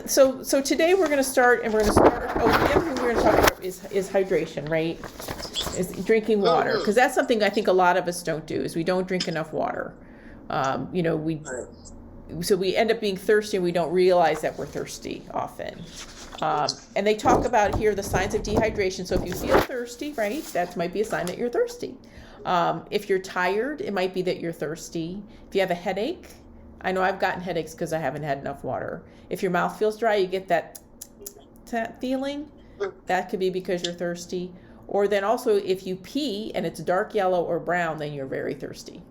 So today we're going to start, and we're going to start. Oh, the other thing we're going to talk about is hydration, right? Is drinking water, because that's something I think a lot of us don't do. Is we don't drink enough water. We end up being thirsty, and we don't realize that we're thirsty often. And they talk about here the signs of dehydration. So if you feel thirsty, right, that might be a sign that you're thirsty. If you're tired, it might be that you're thirsty. If you have a headache, I know I've gotten headaches because I haven't had enough water. If your mouth feels dry, you get that feeling. That could be because you're thirsty. Or then also if you pee and it's dark yellow or brown, then you're very thirsty.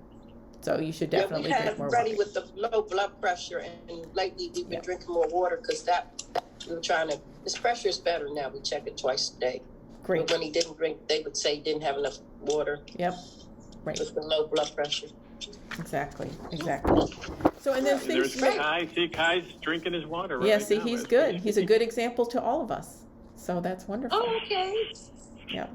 So you should definitely drink more water. Ready with the low blood pressure, and lately we've been drinking more water because we were trying to. His pressure is better now. We check it twice a day. Great. But when he didn't drink, they would say he didn't have enough water. Yep. Right. With the low blood pressure. Exactly. So and then things. Kai's drinking his water. Right yeah. See, now. he's good. He's a good example to all of us. So that's wonderful. Oh, okay. Yeah.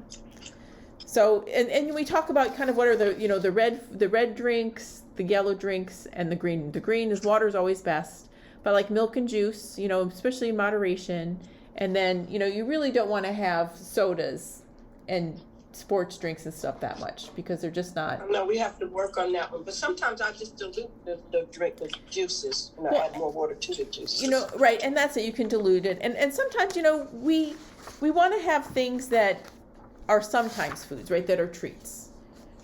So and we talk about kind of what are the red drinks, the yellow drinks, and the green. The green is water is always best, but like milk and juice, especially in moderation. And then you really don't want to have sodas and sports drinks and stuff that much because they're just not. No, we have to work on that one. But sometimes I just dilute the drink with juices and I add more water to the juices. Right, and that's it. You can dilute it, and sometimes we want to have things that are sometimes foods, right? That are treats,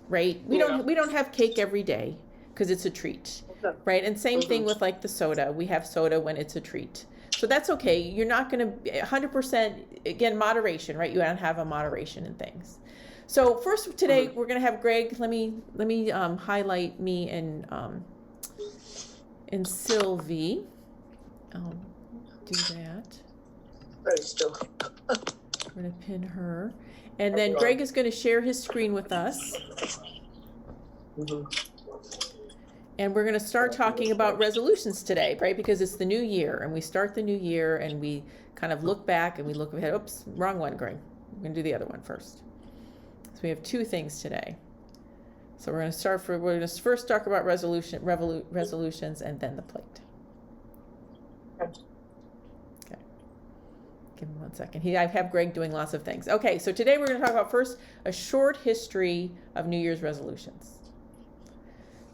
right? We don't have cake every day because it's a treat, right? And same thing with like the soda. We have soda when it's a treat. So that's okay. You're not going to 100%, again, moderation, right? You want to have a moderation in things. So first today we're going to have Greg. Let me highlight me and Sylvie. I'll do that. Very still. We're going to pin her. And then Greg is going to share his screen with us. And we're going to start talking about resolutions today, right? Because it's the new year, and we start the new year, and we kind of look back, and we look ahead. Oops, wrong one, Greg. We're going to do the other one first. So we have two things today. So we're going to first talk about resolutions, and then the plate. Okay. Give me 1 second. I have Greg doing lots of things. Okay, so today we're going to talk about first a short history of New Year's resolutions.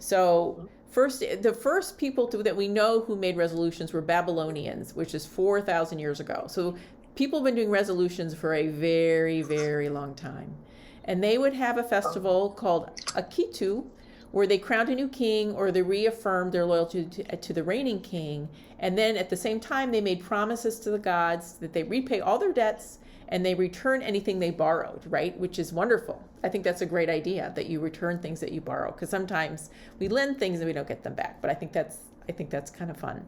So the first people that we know who made resolutions were Babylonians, which is 4,000 years ago. So people have been doing resolutions for a very, very long time. And they would have a festival called Akitu, where they crowned a new king or they reaffirmed their loyalty to the reigning king. And then at the same time, they made promises to the gods that they repay all their debts and they return anything they borrowed, right? Which is wonderful. I think that's a great idea, that you return things that you borrow, because sometimes we lend things and we don't get them back. But I think that's kind of fun.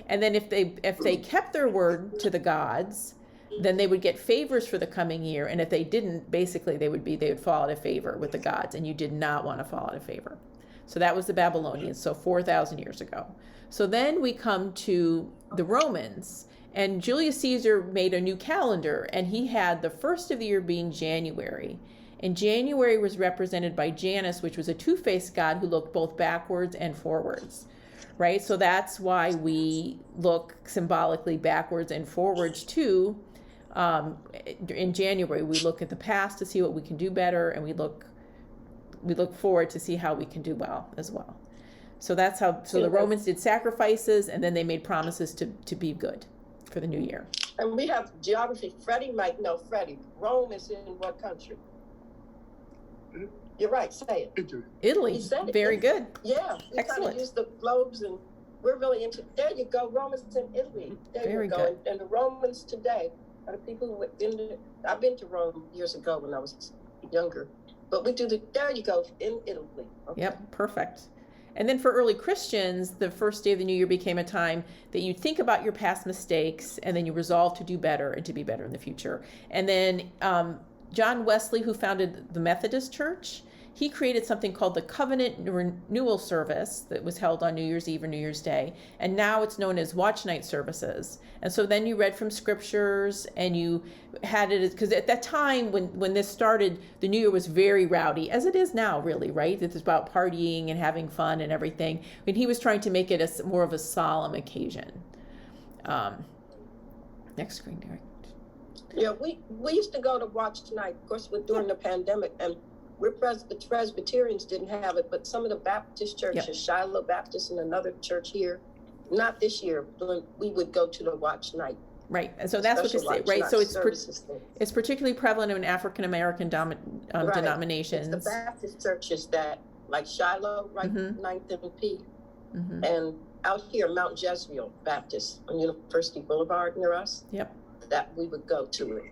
And then if they kept their word to the gods, then they would get favors for the coming year. And if they didn't, basically they would fall out of favor with the gods, and you did not want to fall out of favor. So that was the Babylonians, so 4,000 years ago. So then we come to the Romans. And Julius Caesar made a new calendar, and he had the first of the year being January. And January was represented by Janus, which was a two-faced god who looked both backwards and forwards, right? So that's why we look symbolically backwards and forwards too. In January, we look at the past to see what we can do better, and we look forward to see how we can do well as well. So that's how. So the Romans did sacrifices, and then they made promises to be good for the new year. And we have geography. Freddie might know. Freddie, Rome is in what country? You're right. Say it. Italy. He said it. Very good. Yeah. We kind of use the globes, and we're really into. There you go. Rome is in Italy. There Very you go. good. And the Romans today are the people who have been to. I've been to Rome years ago when I was younger, but we do there you go, in Italy. Okay. Yep. Perfect. And then for early Christians, the first day of the new year became a time that you think about your past mistakes, and then you resolve to do better and to be better in the future. And then John Wesley, who founded the Methodist Church, he created something called the Covenant Renewal Service that was held on New Year's Eve or New Year's Day. And now it's known as Watch Night services. And so then you read from scriptures, and you had it, because at that time when this started, the New Year was very rowdy, as it is now, really, right? It's about partying and having fun and everything. And he was trying to make it more of a solemn occasion. Next screen, Derek. Yeah, we used to go to watch tonight. Of course, during the pandemic, and we're Presbyterians didn't have it, but some of the Baptist churches, Shiloh Baptist and another church here, not this year, but we would go to the watch night. Right, and so that's what this is, right? So it's particularly prevalent in African American denominations. It's the Baptist churches that, like Shiloh, right, 9th and P, and out here, Mount Jezreel Baptist on University Boulevard near us. Yep. That we would go to it.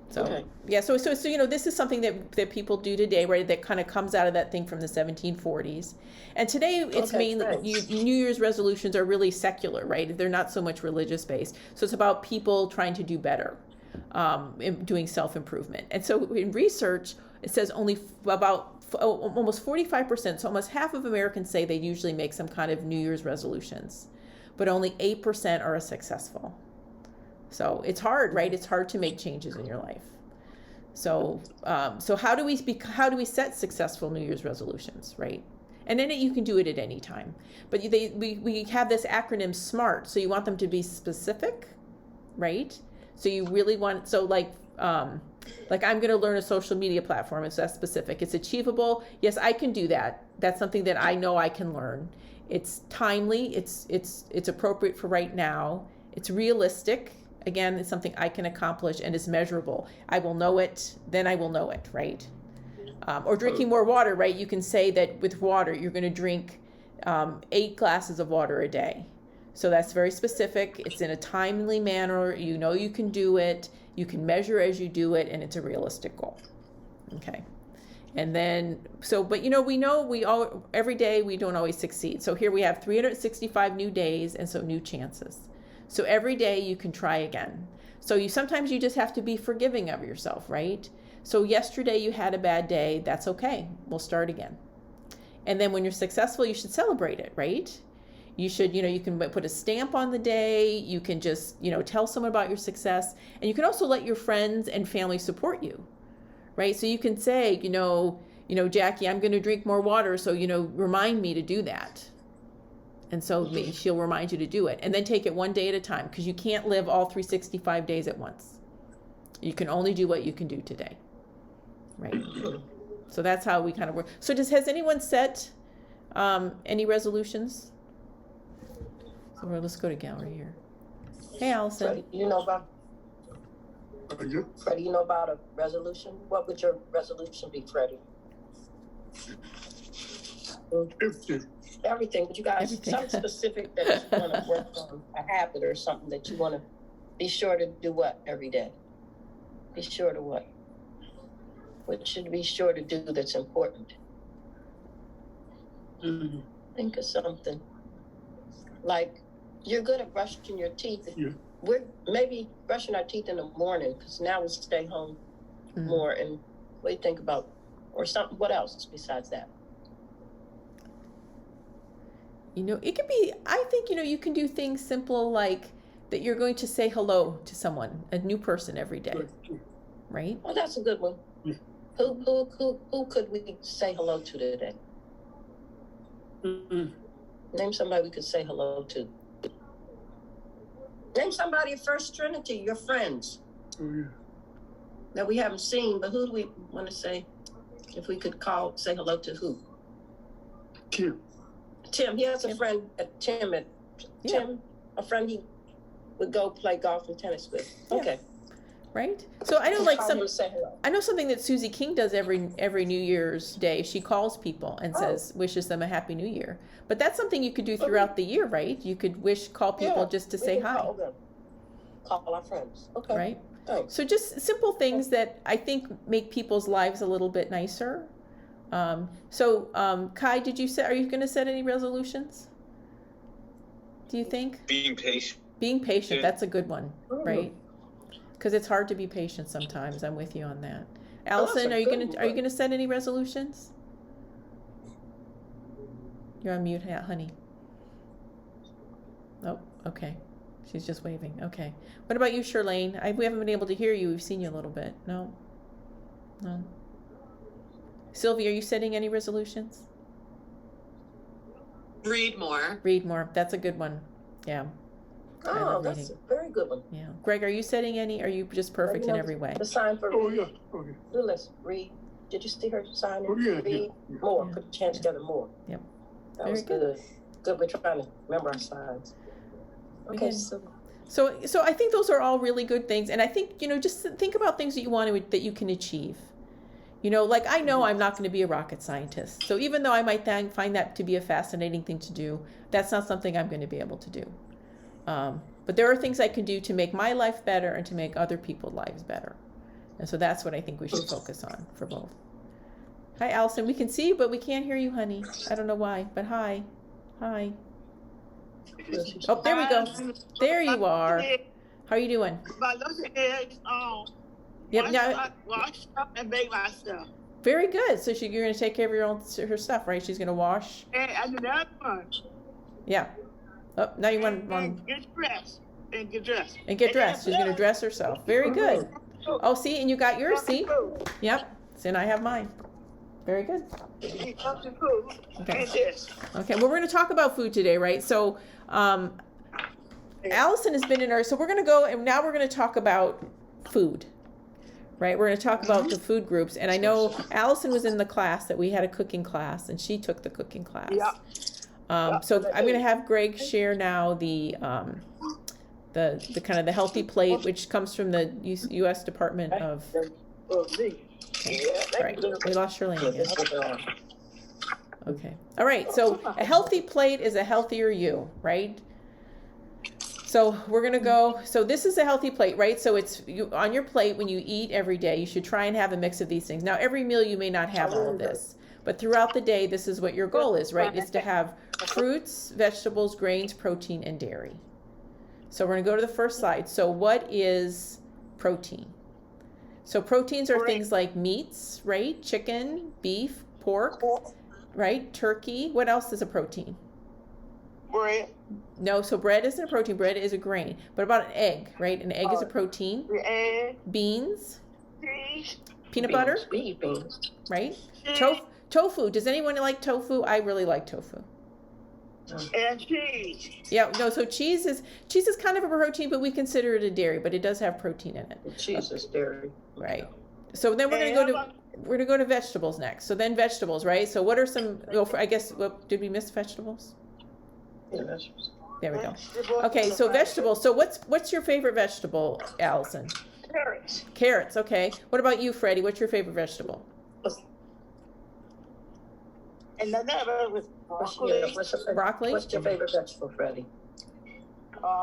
So yeah, so this is something that people do today, right? That kind of comes out of that thing from the 1740s, and today it's mainly New Year's resolutions are really secular, right? They're not so much religious based. So it's about people trying to do better, doing self-improvement. And so in research, it says only about almost 45%, so almost half of Americans say they usually make some kind of New Year's resolutions, but only 8% are successful. So it's hard, right? It's hard to make changes in your life. So how do we set successful New Year's resolutions, right? And then you can do it at any time. But we have this acronym SMART. So you want them to be specific, right? So you really want, like I'm going to learn a social media platform. It's that specific. It's achievable. Yes, I can do that. That's something that I know I can learn. It's timely. It's appropriate for right now. It's realistic. Again, it's something I can accomplish and is measurable. I will know it, then I will know it, right? Or drinking more water, right? You can say that with water, you're going to drink 8 glasses of water a day. So that's very specific. It's in a timely manner. You know you can do it. You can measure as you do it, and it's a realistic goal. Okay. And then, but we all, every day we don't always succeed. So here we have 365 new days, and so new chances. So every day you can try again. So sometimes you just have to be forgiving of yourself, right? So yesterday you had a bad day, that's okay. We'll start again. And then when you're successful, you should celebrate it, right? You should, you can put a stamp on the day. You can just, tell someone about your success. And you can also let your friends and family support you, right? So you can say, Jackie, I'm going to drink more water. So, remind me to do that. And so she'll remind you to do it. And then take it one day at a time, because you can't live all 365 days at once. You can only do what you can do today. Right? So that's how we kind of work. So has anyone set any resolutions? So let's go to gallery here. Hey, Allison. Freddie, you know about a resolution? What would your resolution be, Freddie? Everything, but you guys, something specific that you want to work on, a habit or something that you want to be sure to do what every day? Be sure to what? What should be sure to do that's important? Think of something. Like, you're good at brushing your teeth. Yeah. We're maybe brushing our teeth in the morning, because now we stay home more. And what do you think about, or something? What else besides that? It could be, I think, you can do things simple like that you're going to say hello to someone, a new person every day, right? Oh, that's a good one. Yeah. Who could we say hello to today? Name somebody we could say hello to. Name somebody at First Trinity, your friends. Oh, yeah. That we haven't seen, but who do we want to say, if we could say hello to who? Tim, he has a friend, Tim, a friend he would go play golf and tennis with. Okay. Right? So I know something that Susie King does every New Year's Day. She calls people and wishes them a Happy New Year. But that's something you could do throughout the year, right? You could call people just to say hi. Call our friends. Okay. Right? Thanks. So just simple things that I think make people's lives a little bit nicer. Kai, are you going to set any resolutions? Do you think? Being patient. Being patient, that's a good one, right? Because it's hard to be patient sometimes. I'm with you on that. Allison, are you going to set any resolutions? You're on mute, honey. Oh, okay. She's just waving. Okay. What about you, Shirlane? We haven't been able to hear you. We've seen you a little bit. No. Sylvia, are you setting any resolutions? Read more. Read more. That's a good one. Yeah. Oh, that's very good one. Yeah. Greg, are you setting any? Are you just perfect in every way? The sign for Oh, yeah. Okay. Phyllis, read. Did you see her sign? Oh, yeah, Read yeah. more. Yeah. Put the chant together more. Yep. That Very was good. good. Good. We're trying to remember our signs. Okay, Again. so So I think those are all really good things, and I think just think about things that you want to that you can achieve. Like I know I'm not going to be a rocket scientist, so even though I might find that to be a fascinating thing to do, that's not something I'm going to be able to do. But there are things I can do to make my life better and to make other people's lives better, and so that's what I think we should focus on for both. Hi, Allison. We can see you, but we can't hear you, honey. I don't know why, but hi. Oh, there we go. There you are. How are you doing? My little eggs, Yep. Now, wash up and bake my stuff. very good. So you're going to take care of her stuff, right? She's going to wash. And I do that one. Yeah. Oh, now you want And get dressed. And get dressed. and get dressed. She's going to dress herself. Very good. Oh, see, and you got yours. See. Yep. See, and I have mine. Very good. Eat up the food. Okay. And this. Okay. Well, we're going to talk about food today, right? So, Allison has been in our. So we're going to go, and now we're going to talk about food. Right, we're going to talk about the food groups, and I know Allison was in the class that we had a cooking class, and she took the cooking class. Yeah. So I'm going to have Greg share now the kind of the healthy plate, which comes from the U.S. Department of. Oh, me. All right, we lost Shirley again. Okay. All right. So a healthy plate is a healthier you, right? So we're going to go, so this is a healthy plate, right? So it's on your plate when you eat every day, you should try and have a mix of these things. Now, every meal you may not have all of this, but throughout the day, this is what your goal is, right? Is to have fruits, vegetables, grains, protein, and dairy. So we're going to go to the first slide. So what is protein? So proteins are things like meats, right? Chicken, beef, pork, right? Turkey. What else is a protein? Bread. No, so bread isn't a protein. Bread is a grain. But about an egg, right? An egg is a protein. Egg. Beans, Cheese. peanut butter, beans. right? Cheese. Tofu. Does anyone like tofu? I really like tofu. And cheese. Yeah, no, so cheese is kind of a protein, but we consider it a dairy, but it does have protein in it. Cheese is dairy. Right. So then we're going to go to vegetables next. So then vegetables, right? So what are some, I guess, did we miss vegetables? There we go. Okay, so vegetables. So what's your favorite vegetable, Allison? Carrots. Carrots, okay. What about you, Freddie? What's your favorite vegetable? And another was Broccoli? What's your favorite vegetable, Freddie?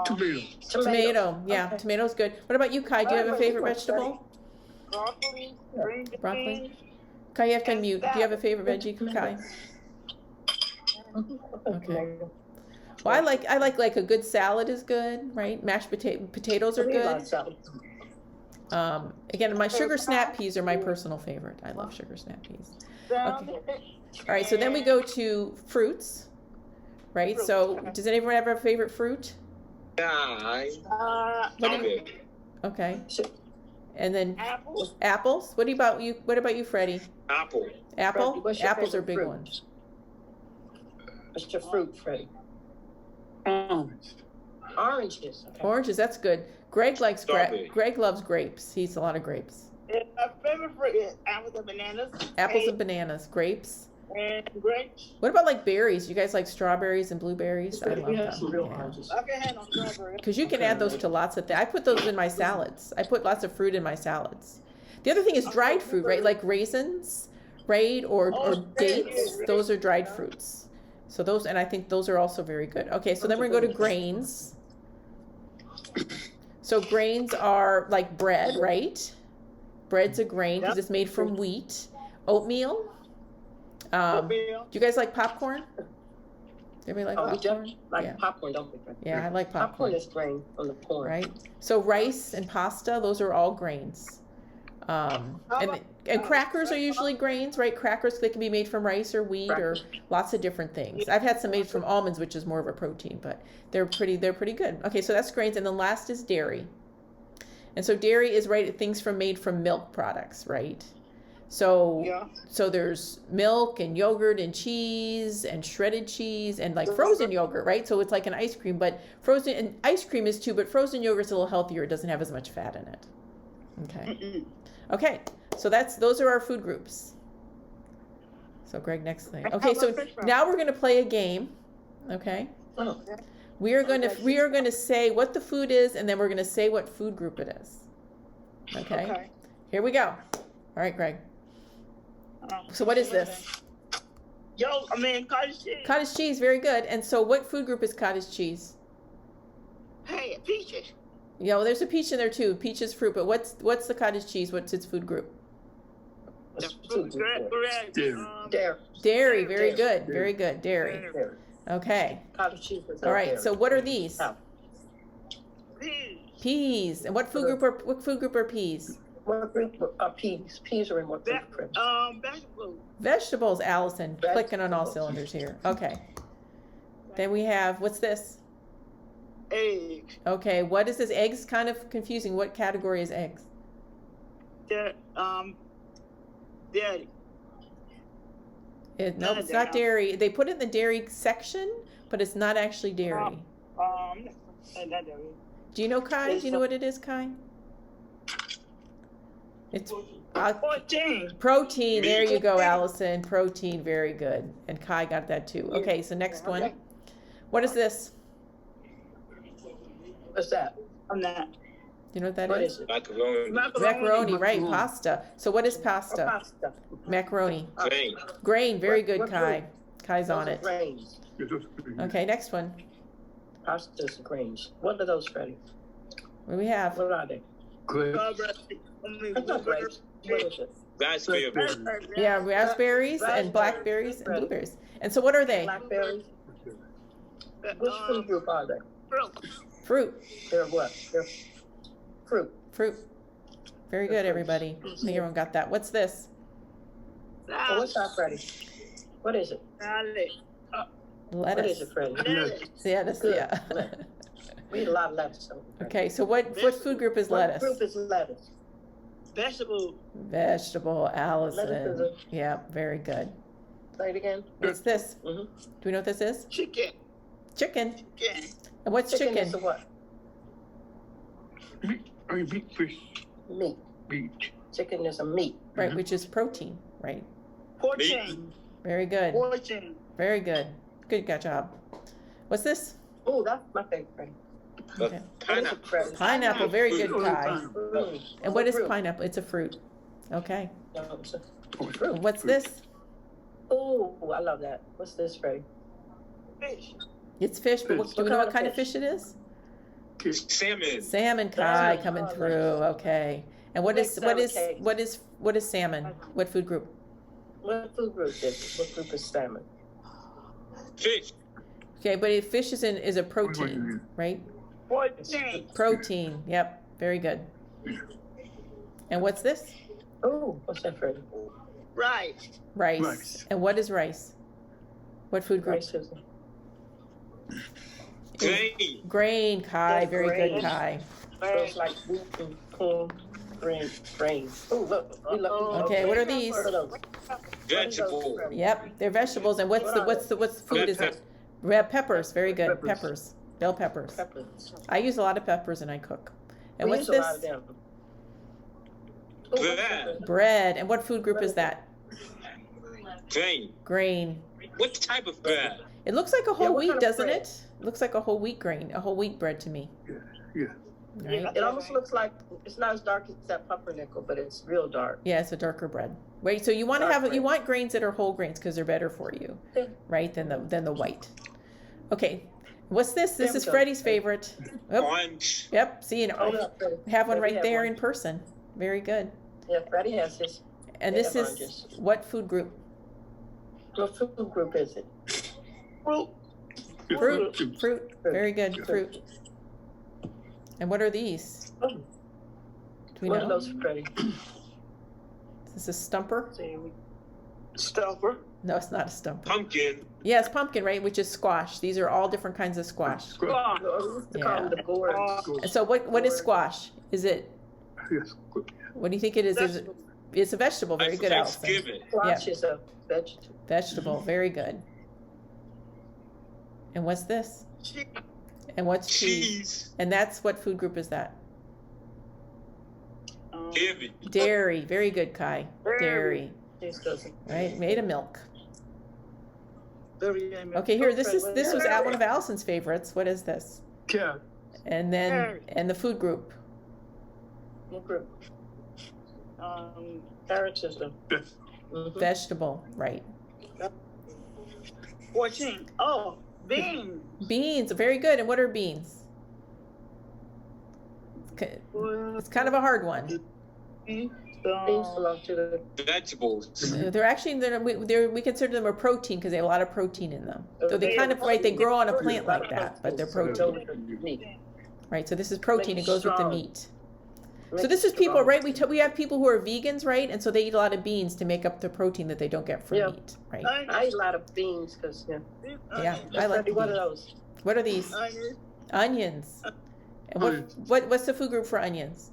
Tomato. Tomato. Yeah, Okay. tomato's good. What about you, Kai? Do you have a favorite vegetable? broccoli, green Broccoli. beans. Kai, you have to unmute. Do you have a favorite veggie, Kai? Okay. Well, I like a good salad is good, right? Mashed potatoes are good. Again, my sugar snap peas are my personal favorite. I love sugar snap peas. Okay. All right, so then we go to fruits, right? So does anyone have a favorite fruit? Okay. And then Apples. apples. What about you, Freddie? Apple. Apple? Freddie, what's your Apples are favorite big fruit? ones. What's your fruit, Freddie? Orange. Oranges. Okay. Oranges, that's good. Greg likes Strawberry. Greg loves grapes. He eats a lot of grapes. And my favorite fruit is apples and bananas. Apples and bananas, grapes. And grapes. What about like berries? You guys like strawberries and blueberries? I We have love some them. real oranges. I can handle strawberry. Because you can add those to lots of things. I put those in my salads. I put lots of fruit in my salads. The other thing is dried fruit, right? Like raisins, right? Or dates. Those are dried fruits. So those, and I think those are also very good. Okay, so then we're going to go to grains. So grains are like bread, right? Bread's a grain because it's made from wheat. Oatmeal. Do you guys like popcorn? Everybody like We popcorn? don't like Yeah. popcorn, don't we? Yeah, I like Popcorn popcorn. is grain from the corn. Right? So rice and pasta, those are all grains. And crackers are usually grains, right? Crackers, they can be made from rice or wheat or lots of different things. I've had some made from almonds, which is more of a protein, but they're pretty good. Okay, so that's grains, and then last is dairy. And so dairy is things made from milk products, right? So Yeah. so there's milk and yogurt and cheese and shredded cheese and like frozen yogurt, right? So it's like an ice cream, but frozen, and ice cream is too, but frozen yogurt's a little healthier. It doesn't have as much fat in it. Okay. Mm-mm. Okay. So those are our food groups. So Greg, next thing. Okay, so now we're going to play a game. Okay. Oh, We are going to say what the food is, and then we're going to say what food group it is. Okay. Okay. Here we go. All right, Greg. So what is this? Cottage cheese. Cottage cheese, very good. And so what food group is cottage cheese? Hey, peaches. Yeah, well, there's a peach in there too. Peach is fruit, but what's the cottage cheese? What's its food group? what's food group for it? Dairy. Dairy. Dairy, very Dairy. good. Very good. Dairy. Dairy. Okay. Cottage cheese is All right. dairy. So what are these? Oh. Peas. Peas. And what food group are peas? What group are peas? Peas are in what group, Chris? Vegetables. Vegetables, Allison. Clicking on all Vegetables. cylinders here. Okay. Then we have, what's this? Eggs. Okay, what is this? Eggs, kind of confusing. What category is eggs? Dairy. Dairy. No, it's not dairy. They put it in the dairy section, but it's not actually dairy. Not dairy. Do you know, Kai? Do you know what it is, Kai? It's Protein. protein. There you go, Allison. Protein, very good. And Kai got that too. Okay, so next one. Okay. What is this? What's that? I'm not. Do you know what that What is? is it? Macaroni. Macaroni, right? Macaroni. Pasta. So what is Oh, pasta? pasta. Macaroni. Grain. Grain, very What- good, what Kai. grain? Kai's on Those are it. grains. Yeah, those are good. Okay, next one. Pastas and grains. What are those, Freddie? What do we have? What are they? Grapes. That's not grapes. What is it? Raspberry. Yeah, raspberries and blackberries and blueberries. And so what are they? Blackberries. Which food group are they? Fruit. They're what? They're fruit. Fruit. Very good, everybody. I think everyone got that. What's this? Oh, what's that, Freddie? What is it? What is Lettuce. it, Freddie? Yeah, that's Good. yeah. Lettuce. We eat a lot of lettuce. don't we, Freddie? Okay, so what food group is What lettuce? group is lettuce? Vegetable. Vegetable, Lettuce Allison. is a, Yeah, very good. say it again. What's this? Mhm. Do we know what this is? Chicken. Chicken. Chicken. And what's Chicken chicken? is a what? Meat, fish, Meat. meat. Chicken is a meat. Right, which is protein, right? Protein. Very good. Protein. Very good. Good job. What's this? Oh, that's my favorite, Freddie. Okay. What is Pineapple. it, Freddie? Pineapple, very good, Kai. Mm. And what is fruit? pineapple? It's a fruit. Okay. No, it's a Oh, fruit. And what's this? Oh, I love that. What's this, Freddie? Fish. It's fish, but do we know what kind of fish it is? Salmon. Salmon, Kai, Salmon. coming Oh, through. Okay. And what Make is salmon cakes. what is salmon? What food group? What food group is it? What group is salmon? Fish. Okay, but if fish is a protein, right? Protein. Protein. Yep. Very good. And what's this? Oh, what's that, Freddie? Rice. Rice. Rice. And what is rice? What food group? Rice is Grain. Grain, Kai. That's Very good, grain. Kai. It's like wheat and corn, grains. Oh, look. We love Okay, what are these? What are those? Vegetable. Freddie? Yep, they're vegetables. And what's the food is it? Red peppers. Very good. Peppers. Bell peppers. Peppers. I use a lot of peppers and I cook. And We what's use a lot of this? them. Oh, what's Bread. that? Bread. And what food group is that? Grain. Grain. What type of bread? It looks like a Yeah, whole what wheat, kind of doesn't bread? it? It looks like a whole wheat grain, a whole wheat bread to me. Yeah. Right? It almost looks like, it's not as dark as that pumpernickel, but it's real dark. Yeah, it's a darker bread. Wait, so you want to Dark have you bread. want grains that are whole grains because they're better for you, Yeah. right? Than the white. Okay, what's this? This There we is go. Freddie's favorite. Oh, Orange. yep. See, you Oh, know, yeah, Freddie. have one Freddie right has there one. in person. Very good. Yeah, Freddie has his. And They this have is oranges. what food group? What food group is it? Fruit. Fruit. Fruit. Very good. Fruit. And what are these? Oh, Do we what are know? those, Freddie? Is this a stumper? See, we- Stuffer. No, it's not a stumper. Pumpkin. Yes, pumpkin, right? Which is squash. These are all different kinds of squash. Squash. we used to call them the gourds. And so what is squash? Is it, Yes. what do you think it is? Is it, It's a vegetable. Very good, Allison. Thanksgiving. Squash is a vegetable. Vegetable. Very good. And what's this? Cheese. And what's cheese? Cheese. And that's what food group is that? Dairy. Dairy. Very good, Kai. Dairy. Cheese doesn't. Right? Made of milk. Very Okay, here. This was at one of Allison's favorites. What is this? Cat. And then and the food group. What group? Um, Carrots is the. Yes. Mhm. Vegetable. Right. 14. Oh, beans. Beans. Very good. And what are beans? It's kind of a hard one. Beans belong to the. Vegetables. They're actually we consider them a protein because they have a lot of protein in them. So they kind of they grow on a plant like that, but they're protein. Meat. Right. So this is protein. It goes with the meat. So Makes this is it people, strong. right? We have people who are vegans, right? And so they eat a lot of beans to make up the protein that they don't get from Yeah. meat, right? I eat a lot of beans because Yeah, I like one of beans. those. What are these? Onions. Onions. And Onions. what's the food group for onions?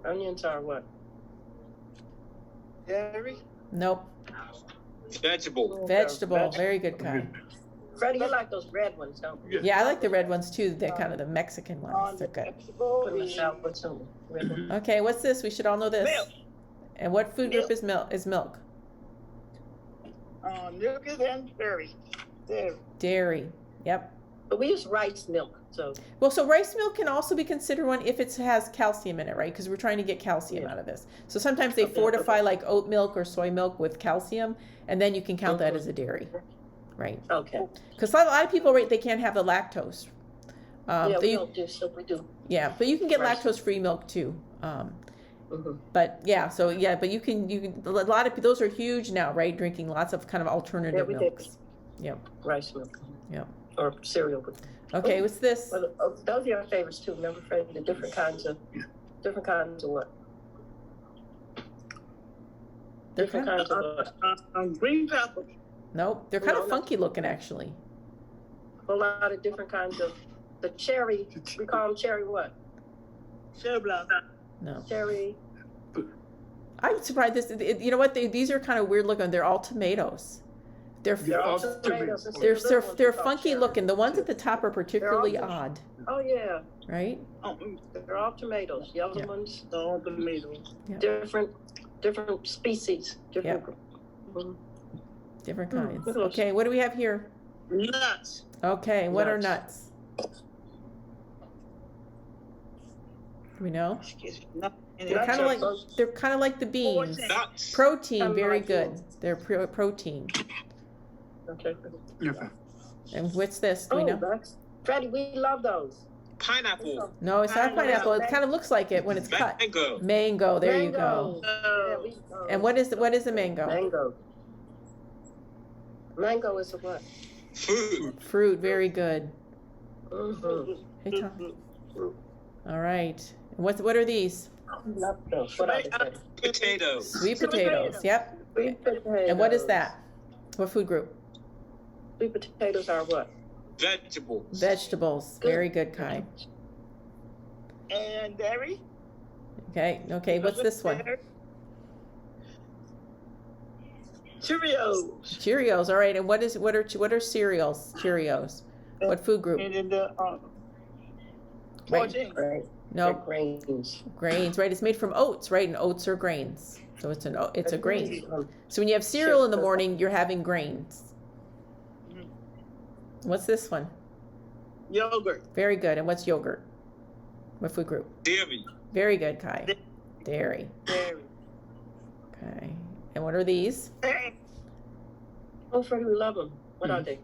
Onions are what? Dairy. Nope. Vegetable. Vegetable. Very good, Kai. Freddie, you like those red ones, don't you? Yes. Yeah, I like the red ones too. They're kind of the Mexican ones. They're good. Put them in salad with some red ones. Okay, what's this? We should all know this. Milk. And what food group is milk? Is milk? Milk and dairy. Dairy. Dairy. Yep. But we use rice milk, so Well, so rice milk can also be considered one if it has calcium in it, right? Because we're trying to get calcium Yeah. out of this. So sometimes they Okay, fortify okay. like oat milk or soy milk with calcium, and then you can count that as a dairy, right? okay. Because a lot of people, right, they can't have the lactose. Yeah, but we you- don't do so we do. yeah, but you can get Rice. lactose-free milk too. Mhm. But yeah, so yeah, but you can a lot of those are huge now, right? Drinking lots of kind of alternative we do. milks. Yep. Rice milk. Yep. Or cereal. Okay, what's this? Well, those are your favorites too. Remember, Freddie, the different kinds of what? Different kinds of what? Green pepper. Nope, they're kind No, of no. funky looking actually. A lot of different kinds of the cherry. We call them cherry what? Cherry block. No. Cherry. I'm surprised you know what? These are kind of weird looking. They're all tomatoes. They're They're all all tomatoes. tomatoes. they're The little ones they're we call funky cherry. looking. The ones at the top are particularly all- odd, Oh yeah, right? they're all tomatoes. Yellow Yeah. ones, All tomatoes. different species. Different. Mhm. Different Hmm, kinds. look at those. Okay, what do we have here? Nuts. Okay, what are Nuts. nuts? Do we know? Excuse me. Nuts. They're Nuts kind of are like close. they're kind of like the beans. Nuts. Protein, very like good. beans. They're protein. Okay. Yes. And what's this? Do we Oh, know? that's Freddie. We love those. Pineapple. No, it's not pineapple. It kind of looks like it when it's cut. Mango. Mango. There you go. Mango. Yeah, we, And what is the mango? mango? Mango is a what? Food. Fruit. Very good. Mm-hmm. Hey, Tom. All right. What are these? Love those. What are they? Potatoes. Sweet potatoes. Yep. Sweet potatoes. And what is that? What food group? Sweet potatoes are what? Vegetables. Vegetables. Very good, Kai. And dairy. Okay. Okay. What's this one? Cheerios. Cheerios. All right. And what are cereals? Cheerios. What food group? And then the Right. 14. Right. No, Grains. grains. Right. It's made from oats, right? And oats are grains. So it's a grain. So when you have cereal in the morning, you're having grains. What's this one? Yogurt. Very good. And what's yogurt? What food group? Dairy. Very good, Kai. Dairy. Dairy. Okay. And what are these? Oh, Freddie, we love them. What are they?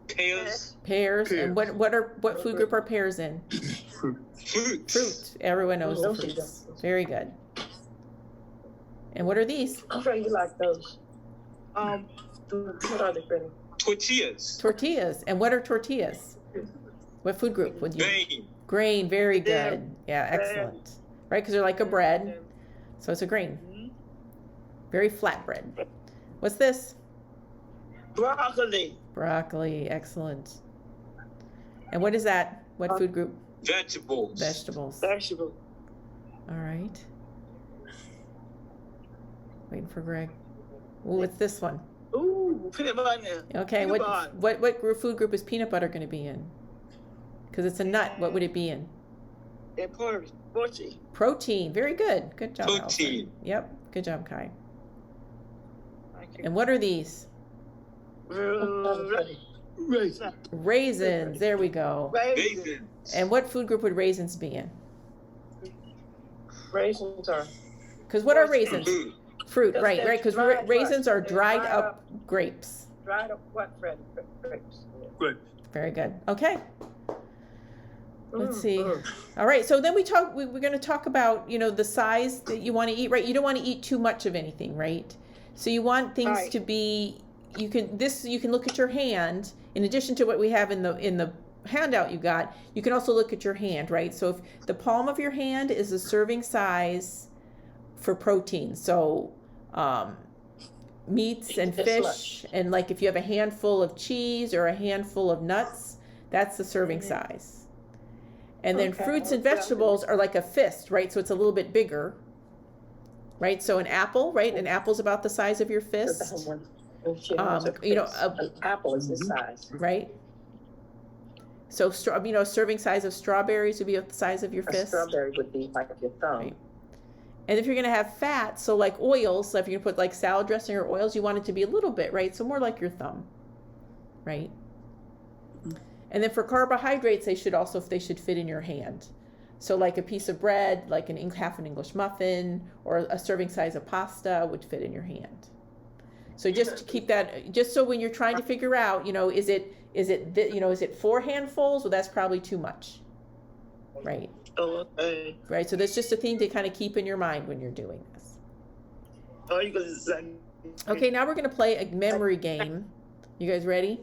Pears. Pears. And what food group are pears in? Fruit. Fruits. Fruit. Everyone knows the Those are fruits. good. Very good. And what are these? Oh, Freddie, you like those. Um, What are they, Freddie? Tortillas. Tortillas. And what are tortillas? What food group would you? Grain. Grain. Very Yeah. good. Yeah, excellent. Right, because they're like a bread, so it's a grain. Very flat bread. What's this? broccoli. Broccoli. Excellent. And what is that? What food group? Vegetables. Vegetables. Vegetable. All right. Waiting for Greg. Ooh, it's this one. Ooh, peanut butter. Okay, Peanut butter. food group is peanut butter going to be in? Because it's a nut. What would it be in? Protein. Protein. Very good. Good job, Allison. Protein. Yep. Good job, Kai. Okay. And what are these? Raisin. Raisins. There we go. Raisins. And what food group would raisins be in? Raisins are Because what are raisins? Fruit. Fruit, Because right, they're right. Because dried raisins what? are They're dried dried up grapes. dried up what, Fred? Grapes. Good. Very good. Okay. Let's see. Mm. All right. So then we're going to talk about, the size that you want to eat, right? You don't want to eat too much of anything, right? So you want things Right. to be, you can look at your hand in addition to what we have in the handout you got. You can also look at your hand, right? So if the palm of your hand is a serving size for protein. So, meats and This fish, and like if you have a handful of cheese or a handful of nuts, that's the serving size. And then Okay. fruits and vegetables are like a fist, right? So it's a little bit bigger, right? So an apple, right? An apple's about the size of your fist, An apple is this size. right? So, serving size of strawberries would be the size of your A fist. strawberry would be like your thumb. Right. And if you're going to have fat, so like oils, so if you're going to put like salad dressing or oils, you want it to be a little bit, right? So more like your thumb, right? And then for carbohydrates, they should fit in your hand. So like a piece of bread, like half an English muffin, or a serving size of pasta would fit in your hand. So just to keep that, just so when you're trying to figure out, is it 4 handfuls? Well, that's probably too much, right? Okay. Right. So that's just a thing to kind of keep in your mind when you're doing this. Oh, you gonna say? Okay, now we're going to play a memory game. You guys ready?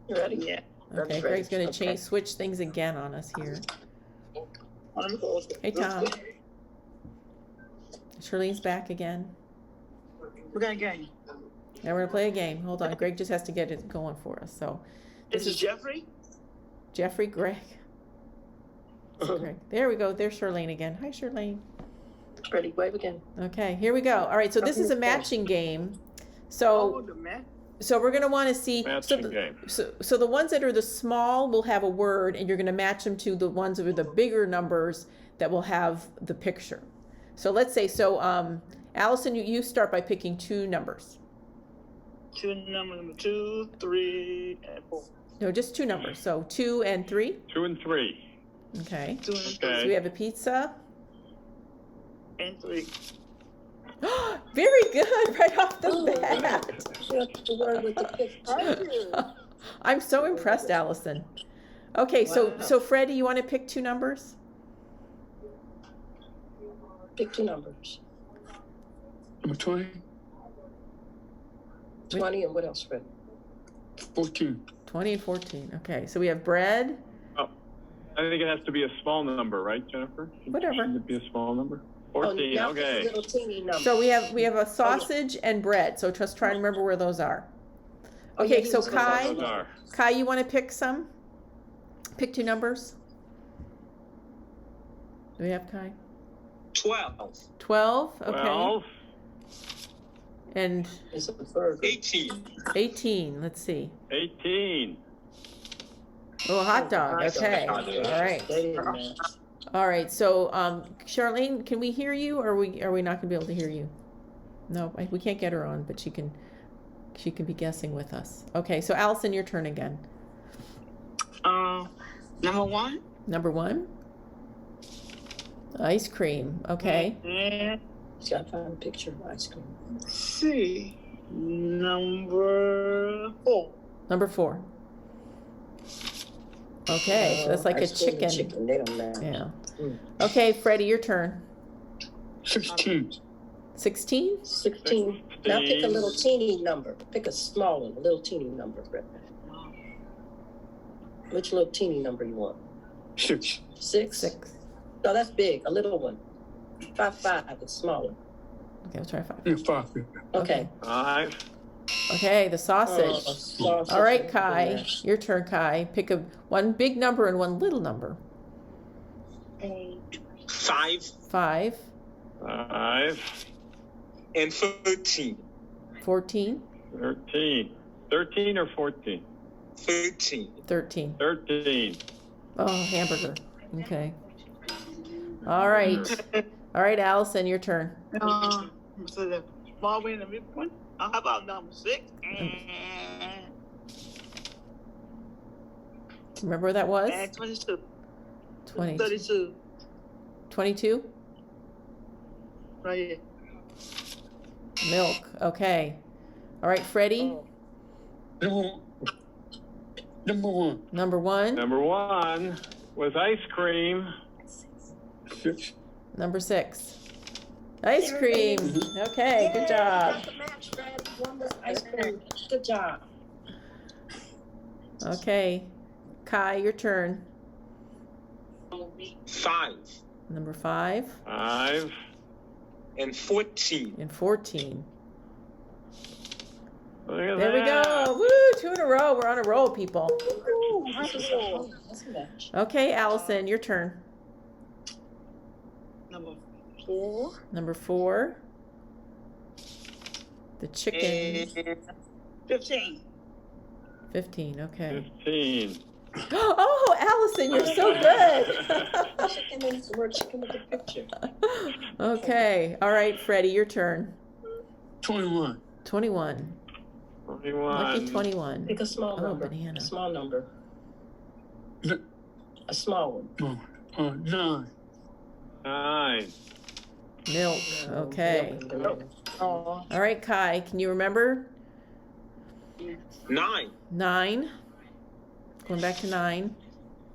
You ready? Yeah. Okay, That's Greg's going ready. to switch things again on us here. Wonderful. Hey, Tom. Charlene's back again. We got a game. Now we're going to play a game. Hold on. Greg just has to get it going for us. So This is Jeffrey. Jeffrey, Greg. Greg. There we go. There's Charlene again. Hi, Charlene. Ready? Wave again. Okay, here we go. All right, so this is a matching game. So The man. So we're going to want to see, Matching game. so the ones that are the small will have a word, and you're going to match them to the ones that are the bigger numbers that will have the picture. So let's say, Allison, you start by picking 2 numbers. Number 2, 3, and 4. No, just 2 numbers. So 2 and 3. 2 and 3. Okay. 2 and Okay. So we have a pizza. 3. Very good, right off the Oh, bat. That's the word with the picture. I'm so impressed, Allison. Okay, so Freddie, you want to pick 2 numbers? Pick 2 numbers. Number 20, 20 and what else, Fred? 14. 20 and 14. Okay, so we have bread. Oh, I think it has to be a small number, right, Jennifer? Whatever. Should it be a small number? Oh, 14, now pick a okay. little teeny number. So we have a sausage and bread. So just try and remember where those are. Oh, Okay, yeah, so he was gonna- Those are. Kai, you want to pick some? Pick 2 numbers. Do we have Kai? 12. 12. Okay. 12, And It's a burger. 18. 18. Let's see. 18. Oh, a hot dog. Okay. All right. They didn't match. All right. So, Charlene, can we hear you, or are we not going to be able to hear you? No, we can't get her on, but she can be guessing with us. Okay. So, Allison, your turn again. Number 1. Number 1. Ice cream. Okay. And Just gotta find a picture of ice cream. see. Number 4. Number 4. Okay. So that's like a Ice cream and chicken. They don't match. Yeah. Mm. Okay, Freddie, your turn. 16. 16? 16. Now pick a little teeny number. Pick a small one, a little teeny number, Fred. Which little teeny number you want? 6. 6? 6. No, that's big. A little one. 5. It's smaller. Okay, let's try 5. Yeah, 5. Okay. 5. Okay, the sausage. Sausage. All right, Kai. Your turn, Kai. Pick one big number and one little number. 5. 5. 5. and 13. 14, 13. 13 or 14? 13. 13. 13. Oh, hamburger. Okay. All right. All right, Allison, your turn. So the small one and the big one. How about number 6? Remember where that was? And 22. 22. 32. 22? Right here. Milk. Okay. All right, Freddie. Number one. Number 1. Number 1 was ice cream. 6. Number 6. Ice cream. Okay, good job. Got the match, Fred. One was ice cream. Good job. Okay. Kai, your turn. 5 Number 5 5. and 14. and 14. Look at There we that. go. Woo, 2 in a row. We're on a roll, people. Ooh, that's a match. Okay, Allison, your turn. Number 4. Number 4. The chicken. 15. 15. Okay. 15. Oh, Allison, you're so good. Chicken is the word chicken with the picture. Okay. All right, Freddie, your turn. 21. 21. 21. Lucky 21. Pick a small Oh, number. banana. A small number. N- A small one. No. 9. 9. Milk. Okay. Oh. All right, Kai, can you remember? 9. 9. Going back to 9.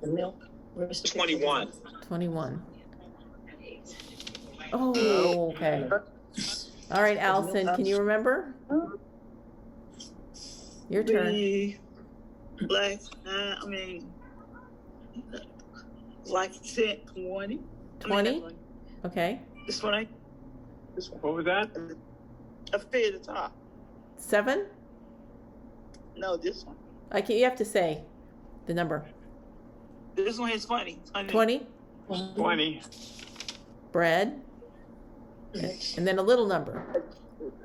The milk. Where's the 21. 21. Oh, okay. All right, Allison, can you remember? Your turn. Black, like 10, 20. 20? Okay. This one, this one. What was that? Up here at the top. 7? No, this one. You have to say the number. This one is funny. 20? 20. Bread. And then a little number.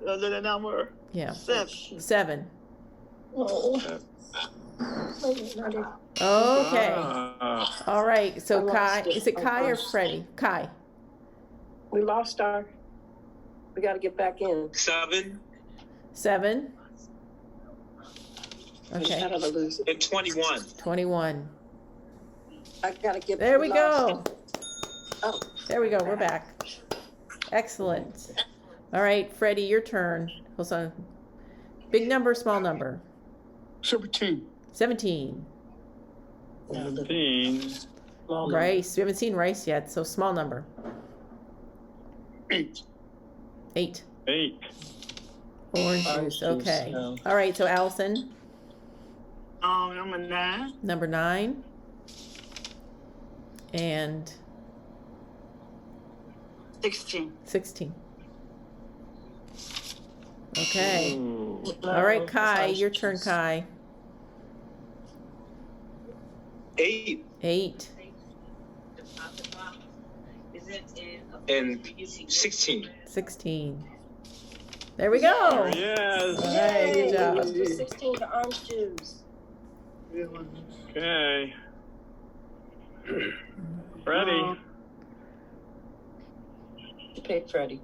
A little number. Yeah. 7. 7. Oh. Okay. All right. So I Kai, lost it. is it Kai or Freddie? Kai. We lost our. We got to get back in. 7 7. How Okay. did I lose it? and 21. 21. I got to get. There we go. lost it. Oh. There we go. We're back. Excellent. All right, Freddie, your turn. Hold on. Big number, small number. 17. 17. 17. Small number. Rice. We haven't seen rice yet, so small number. 8. 8. 8. Orange Orange juice. juice, Okay. no. All right, so Allison, Number 9. number 9. And 16. 16. Okay. Ooh. All right, Kai, your turn, Kai. 8 8. and 16. 16. There we go. Yes. All right, good job. Let's do 16 to orange juice. Okay. Freddie. Okay, Freddie.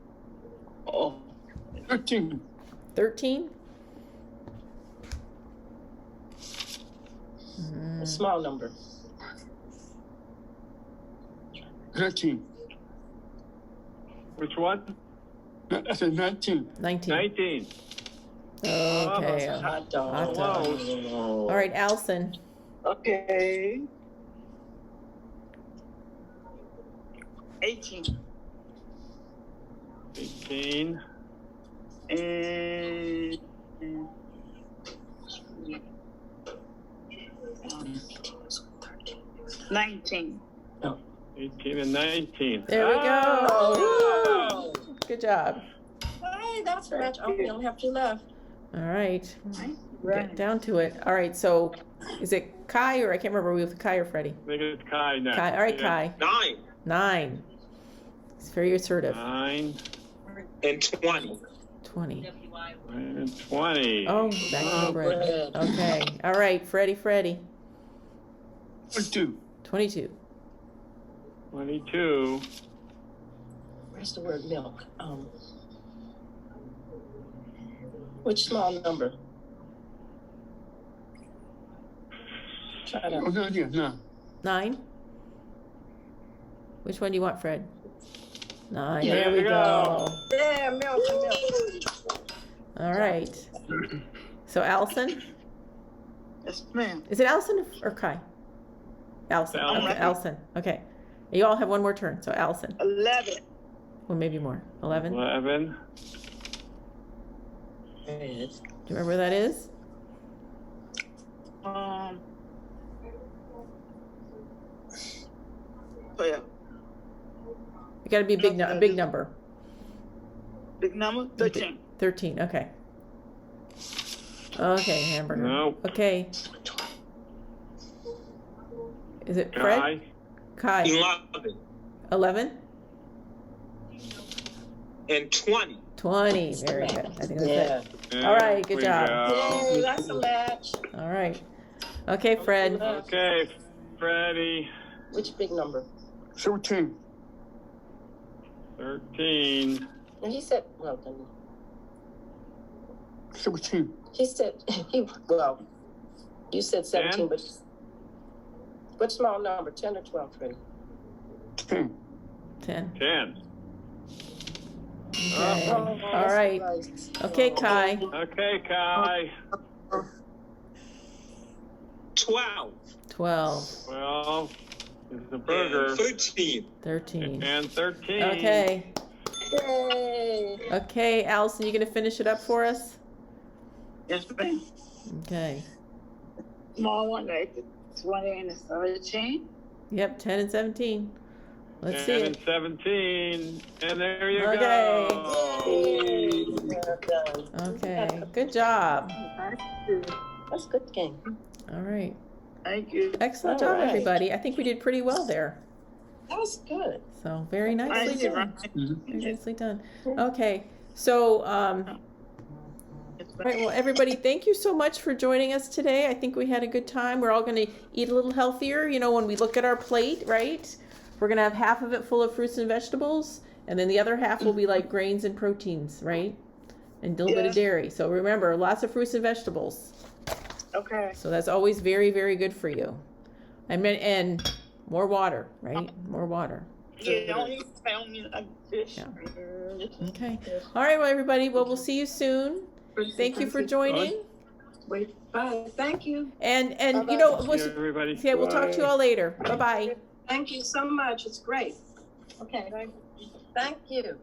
Oh. 13. 13. A small number. 19. Which one? I said 19. 19. 19. Okay. Hot dog. Hot dog. All right, Allison. Okay. 18. 18. And 19. 18 and 19. There we go. Oh. Woo! Good job. Hey, that's a match. Oh, we only have 2 left. All right. Get Right. down to it. All right, so is it Kai or I can't remember with Kai or Freddie? I think it's Kai next. Kai. All right, Yeah. Kai. 9 9. It's very assertive. 9. and 20. 20. And 20. Oh, back to Oh, bread. bread. Okay. All right, Freddie. 22. 22. 22. Where's the word milk? Which small number? Try Oh, to. no, yeah, no. 9. Which one do you want, Fred? 9. Yeah. There we go. Yeah, milk. All right. So Allison? Yes, ma'am. Is it Allison or Kai? Allison. Allison. Okay, Allison. Okay. You all have one more turn. So Allison. 11. Or maybe more. 11. 11. Do you remember where that is? So yeah, You got to be a big number. big number 13. 13. Okay. Okay, hamburger. No. Okay. Is it Fred? Kai. Kai. 11 11? and 20. 20. Very good. I think that's Yeah. it. All right, good job. Yay, that's a match. All right. Okay, Fred. Okay, Freddie. Which big number? 17. 13. And he said, well, then 17. he said, you said 17, 10? but what small number? 10 or 12, Freddie? 10. 10. 10. Okay. Oh, All that's right. nice. Okay, Kai. Okay, Kai. 12 12. 12 is the and burger. 13. 13. And 13. Okay. Yay. Okay, Allison, you going to finish it up for us? Yes, ma'am. Okay. Small one, right? 20 and 13. Yep, 10 and 17. Let's see 10 and it. 17. And there you Okay. go. Yay. Well done. Okay. Good job. That's a good game. All right. Thank you. Excellent All job, right. everybody. I think we did pretty well there. That was good. So very nicely Thank you. done. Mhm. Very nicely done. Okay. So, Yes, all right, well, everybody, thank you so much for joining us today. I think we had a good time. We're all going to eat a little healthier. You know, when we look at our plate, right? We're going to have half of it full of fruits and vegetables, and then the other half will be like grains and proteins, right? And a little bit of dairy. So remember, lots of fruits and vegetables. Okay. So that's always very, very good for you. And more water, right? More water. Yeah, only found me like fish. Yeah. Okay. All right, well, everybody, well, we'll see you soon. Thank you for joining. Wait, bye. Thank you. And Bye-bye. you know, See you, everybody. yeah, we'll talk to you all later. Bye-bye. Thank you so much. It's great. Okay. Thank you.